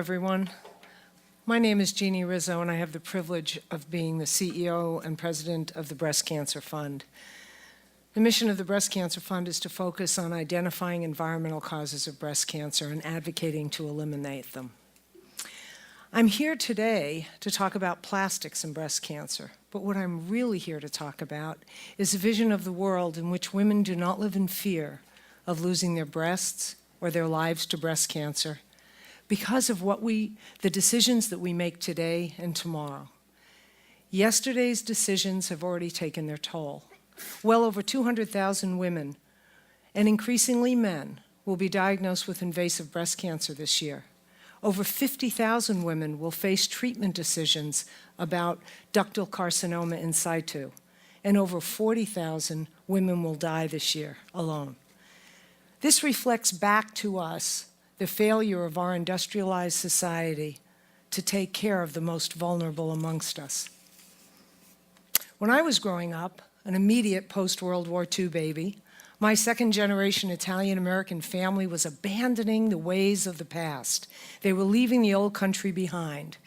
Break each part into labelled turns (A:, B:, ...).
A: everyone. My name is Jeanne Rizzo, and I have the privilege of being the CEO and president of the Breast Cancer Fund. The mission of the Breast Cancer Fund is to focus on identifying environmental causes of breast cancer and advocating to eliminate them. I'm here today to talk about plastics and breast cancer, but what I'm really here to talk about is a vision of the world in which women do not live in fear of losing their breasts or their lives to breast cancer because of the decisions that we make today and tomorrow. Yesterday's decisions have already taken their toll. Well over 200,000 women, and increasingly men, will be diagnosed with invasive breast cancer this year. Over 50,000 women will face treatment decisions about ductal carcinoma in situ, and over 40,000 women will die this year alone. This reflects back to us the failure of our industrialized society to take care of the most vulnerable amongst us. When I was growing up, an immediate post-World War II baby, my second-generation Italian-American family was abandoning the ways of the past. They were leaving the old country behind.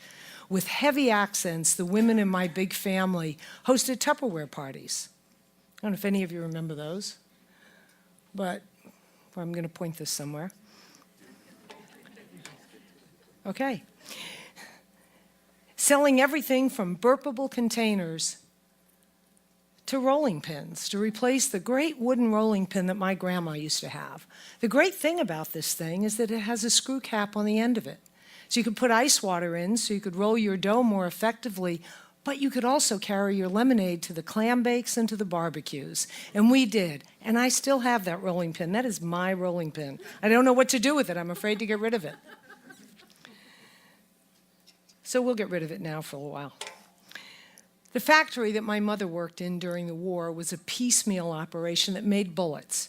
A: With heavy accents, the women in my big family hosted Tupperware parties. I don't know if any of you remember those, but I'm going to point this somewhere. Okay. Selling everything from burpable containers to rolling pins to replace the great wooden rolling pin that my grandma used to have. The great thing about this thing is that it has a screw cap on the end of it. So you could put ice water in so you could roll your dough more effectively, but you could also carry your lemonade to the clam bakes and to the barbecues. And we did. And I still have that rolling pin. That is my rolling pin. I don't know what to do with it. I'm afraid to get rid of it. So we'll get rid of it now for a while. The factory that my mother worked in during the war was a piecemeal operation that made bullets.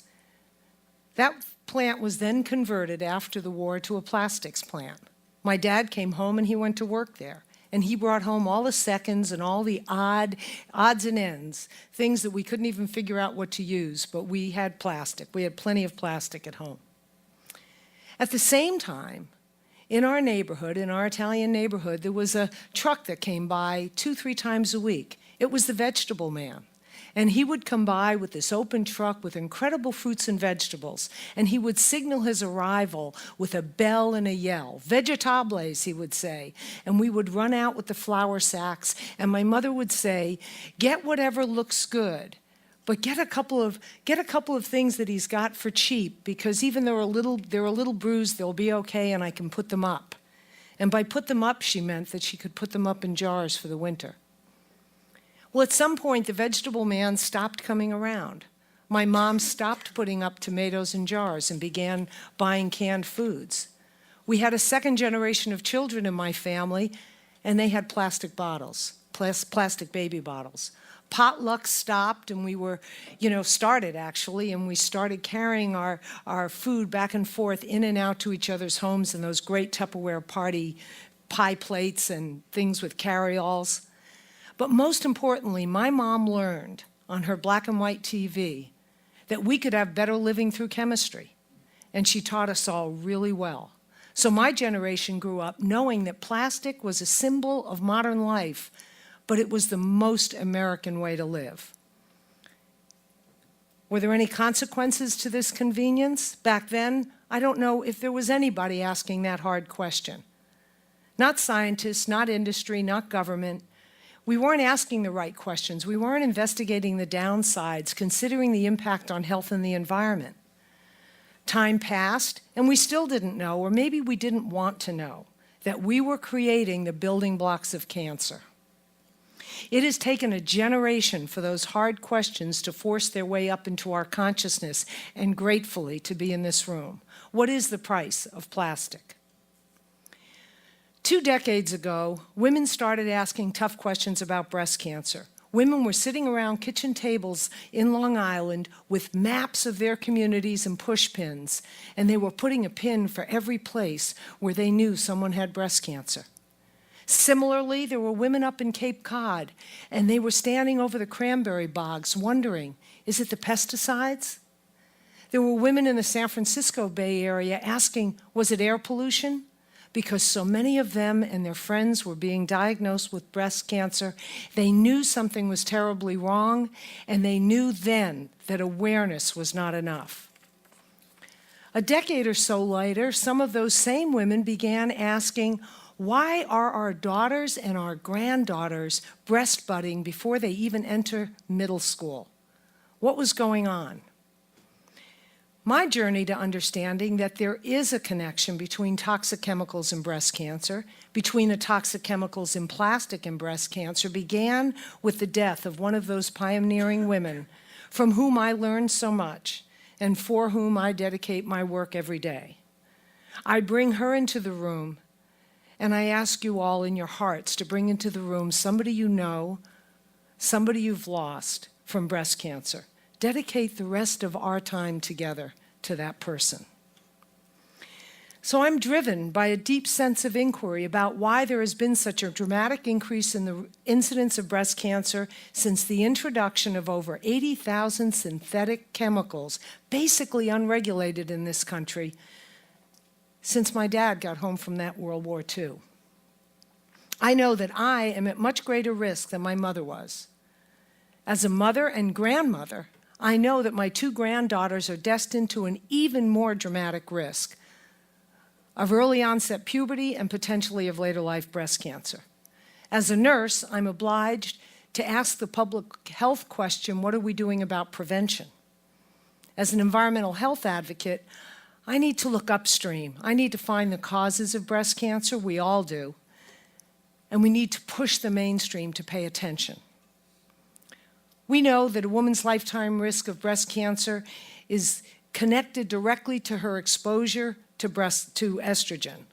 A: That plant was then converted after the war to a plastics plant. My dad came home and he went to work there. And he brought home all the seconds and all the odds and ends, things that we couldn't even figure out what to use, but we had plastic. We had plenty of plastic at home. At the same time, in our neighborhood, in our Italian neighborhood, there was a truck that came by 2-3 times a week. It was the vegetable man. And he would come by with this open truck with incredible fruits and vegetables. And he would signal his arrival with a bell and a yell. Vegetables, he would say. And we would run out with the flour sacks. And my mother would say, get whatever looks good. But get a couple of things that he's got for cheap, because even though they're a little bruised, they'll be okay, and I can put them up. And by put them up, she meant that she could put them up in jars for the winter. Well, at some point, the vegetable man stopped coming around. My mom stopped putting up tomatoes in jars and began buying canned foods. We had a second generation of children in my family, and they had plastic bottles, plastic baby bottles. Potluck stopped, and we were, started actually, and we started carrying our food back and forth in and out to each other's homes in those great Tupperware party pie plates and things with carry-alls. But most importantly, my mom learned on her black and white TV that we could have better living through chemistry, and she taught us all really well. So my generation grew up knowing that plastic was a symbol of modern life, but it was the most American way to live. Were there any consequences to this convenience? Back then, I don't know if there was anybody asking that hard question. Not scientists, not industry, not government. We weren't asking the right questions. We weren't investigating the downsides, considering the impact on health and the environment. Time passed, and we still didn't know, or maybe we didn't want to know, that we were creating the building blocks of cancer. It has taken a generation for those hard questions to force their way up into our consciousness, and gratefully to be in this room. What is the price of plastic? 2 decades ago, women started asking tough questions about breast cancer. Women were sitting around kitchen tables in Long Island with maps of their communities and push pins, and they were putting a pin for every place where they knew someone had breast cancer. Similarly, there were women up in Cape Cod, and they were standing over the cranberry bogs wondering, is it the pesticides? There were women in the San Francisco Bay Area asking, was it air pollution? because so many of them and their friends were being diagnosed with breast cancer. They knew something was terribly wrong, and they knew then that awareness was not enough. A decade or so later, some of those same women began asking, why are our daughters and our granddaughters breastbudding before they even enter middle school? What was going on? My journey to understanding that there is a connection between toxic chemicals and breast cancer, between the toxic chemicals in plastic and breast cancer, began with the death of one of those pioneering women from whom I learned so much and for whom I dedicate my work every day. I bring her into the room, and I ask you all in your hearts to bring into the room somebody you know, somebody you've lost from breast cancer. Dedicate the rest of our time together to that person. So I'm driven by a deep sense of inquiry about why there has been such a dramatic increase in the incidence of breast cancer since the introduction of over 80,000 synthetic chemicals, basically unregulated in this country, since my dad got home from that World War II. I know that I am at much greater risk than my mother was. As a mother and grandmother, I know that my two granddaughters are destined to an even more dramatic risk of early onset puberty and potentially of later life breast cancer. As a nurse, I'm obliged to ask the public health question, what are we doing about prevention? As an environmental health advocate, I need to look upstream. I need to find the causes of breast cancer, we all do, and we need to push the mainstream to pay attention. We know that a woman's lifetime risk of breast cancer is connected directly to her exposure to estrogen.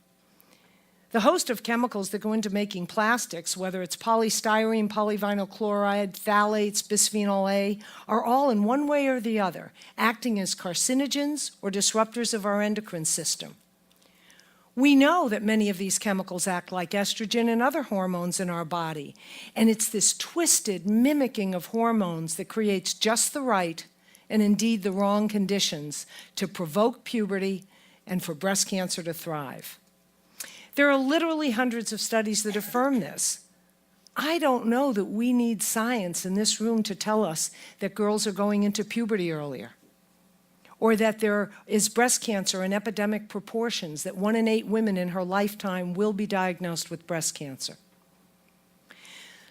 A: The host of chemicals that go into making plastics, whether it's polystyrene, polyvinyl chloride, phthalates, bisphenol A, are all in one way or the other acting as carcinogens or disruptors of our endocrine system. We know that many of these chemicals act like estrogen and other hormones in our body, and it's this twisted mimicking of hormones that creates just the right and indeed the wrong conditions to provoke puberty and for breast cancer to thrive. There are literally hundreds of studies that affirm this. I don't know that we need science in this room to tell us that girls are going into puberty earlier, or that there is breast cancer in epidemic proportions, that 1 in 8 women in her lifetime will be diagnosed with breast cancer.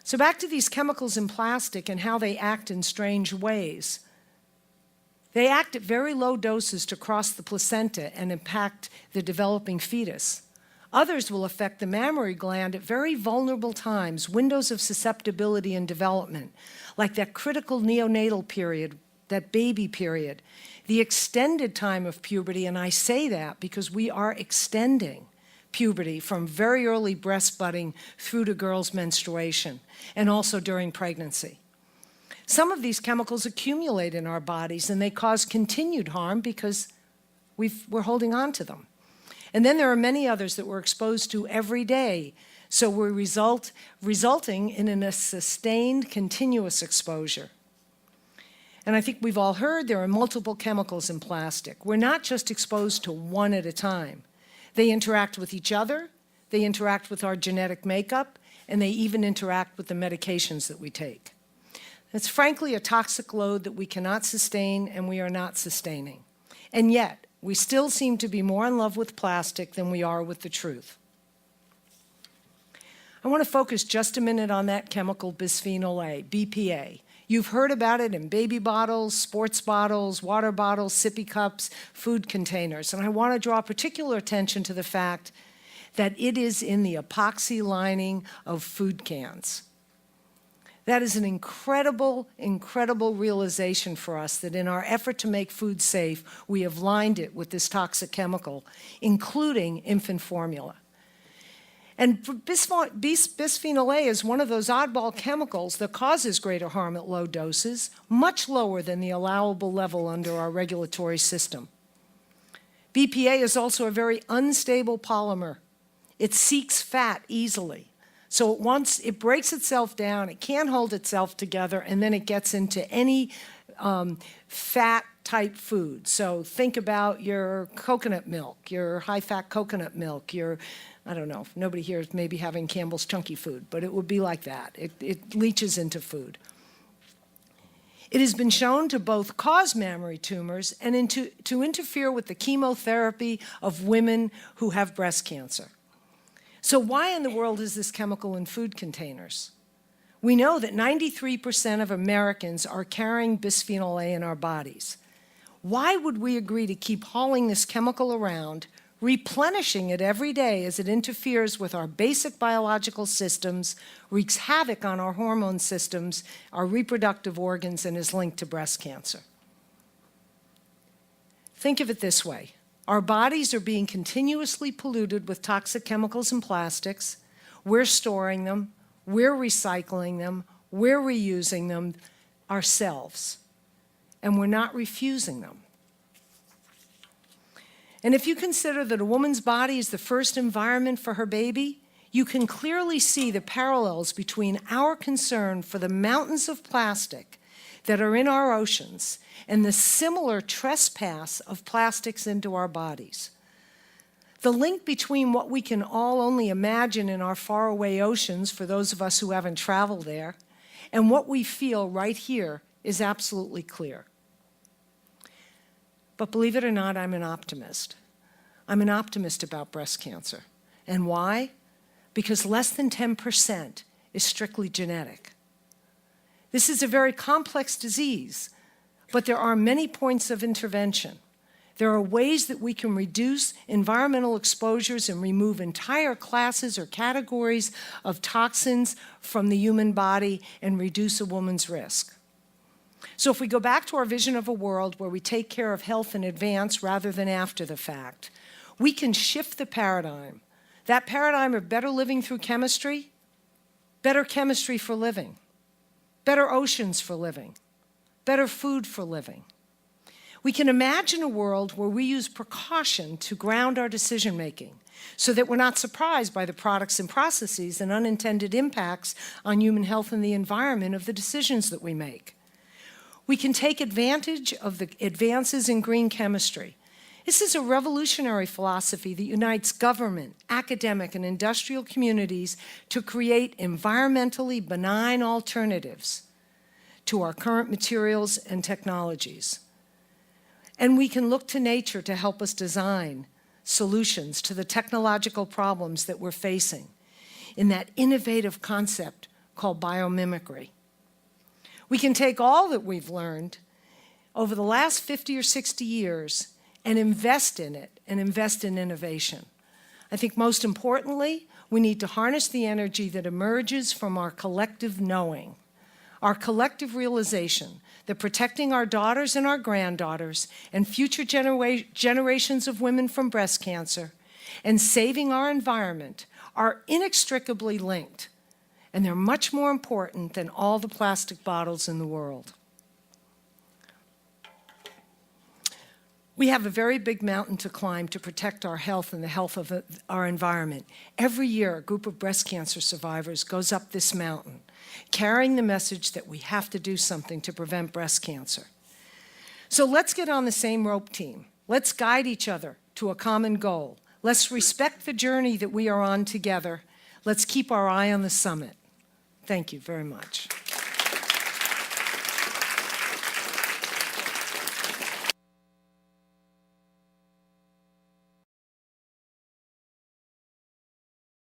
A: So back to these chemicals in plastic and how they act in strange ways. They act at very low doses to cross the placenta and impact the developing fetus. Others will affect the mammary gland at very vulnerable times, windows of susceptibility and development, like that critical neonatal period, that baby period, the extended time of puberty, and I say that because we are extending puberty from very early breast budding through to girls' menstruation, and also during pregnancy. Some of these chemicals accumulate in our bodies and they cause continued harm because we're holding on to them. And then there are many others that we're exposed to every day, so we're resulting in a sustained, continuous exposure. And I think we've all heard there are multiple chemicals in plastic. We're not just exposed to one at a time. They interact with each other, they interact with our genetic makeup, and they even interact with the medications that we take. It's frankly a toxic load that we cannot sustain and we are not sustaining. And yet, we still seem to be more in love with plastic than we are with the truth. I want to focus just a minute on that chemical bisphenol A, BPA. You've heard about it in baby bottles, sports bottles, water bottles, sippy cups, food containers. And I want to draw particular attention to the fact that it is in the epoxy lining of food cans. That is an incredible, incredible realization for us that in our effort to make food safe, we have lined it with this toxic chemical, including infant formula. And bisphenol A is one of those oddball chemicals that causes greater harm at low doses, much lower than the allowable level under our regulatory system. BPA is also a very unstable polymer. It seeks fat easily. So it breaks itself down, it can't hold itself together, and then it gets into any fat-type food. So think about your coconut milk, your high-fat coconut milk, I don't know, nobody here is maybe having Campbell's Chunky Food, but it would be like that. It leaches into food. It has been shown to both cause mammary tumors and to interfere with the chemotherapy of women who have breast cancer. So why in the world is this chemical in food containers? We know that 93% of Americans are carrying bisphenol A in our bodies. Why would we agree to keep hauling this chemical around, replenishing it every day as it interferes with our basic biological systems, wreaks havoc on our hormone systems, our reproductive organs, and is linked to breast cancer? Think of it this way. Our bodies are being continuously polluted with toxic chemicals and plastics. We're storing them, we're recycling them, we're reusing them ourselves, and we're not refusing them. And if you consider that a woman's body is the first environment for her baby, you can clearly see the parallels between our concern for the mountains of plastic that are in our oceans and the similar trespass of plastics into our bodies. The link between what we can all only imagine in our faraway oceans, for those of us who haven't traveled there, and what we feel right here is absolutely clear. But believe it or not, I'm an optimist. I'm an optimist about breast cancer. And why? Because less than 10% is strictly genetic. This is a very complex disease, but there are many points of intervention. There are ways that we can reduce environmental exposures and remove entire classes or categories of toxins from the human body and reduce a woman's risk. So if we go back to our vision of a world where we take care of health in advance rather than after the fact, we can shift the paradigm. That paradigm of better living through chemistry, better chemistry for living, better oceans for living, better food for living. We can imagine a world where we use precaution to ground our decision-making so that we're not surprised by the products and processes and unintended impacts on human health and the environment of the decisions that we make. We can take advantage of the advances in green chemistry. This is a revolutionary philosophy that unites government, academic, and industrial communities to create environmentally benign alternatives to our current materials and technologies. And we can look to nature to help us design solutions to the technological problems that we're facing in that innovative concept called biomimicry. We can take all that we've learned over the last 50 or 60 years and invest in it and invest in innovation. I think most importantly, we need to harness the energy that emerges from our collective knowing, our collective realization that protecting our daughters and our granddaughters and future generations of women from breast cancer and saving our environment are inextricably linked. And they're much more important than all the plastic bottles in the world. We have a very big mountain to climb to protect our health and the health of our environment. Every year, a group of breast cancer survivors goes up this mountain, carrying the message that we have to do something to prevent breast cancer. So let's get on the same rope team. Let's guide each other to a common goal. Let's respect the journey that we are on together. Let's keep our eye on the summit. Thank you very much.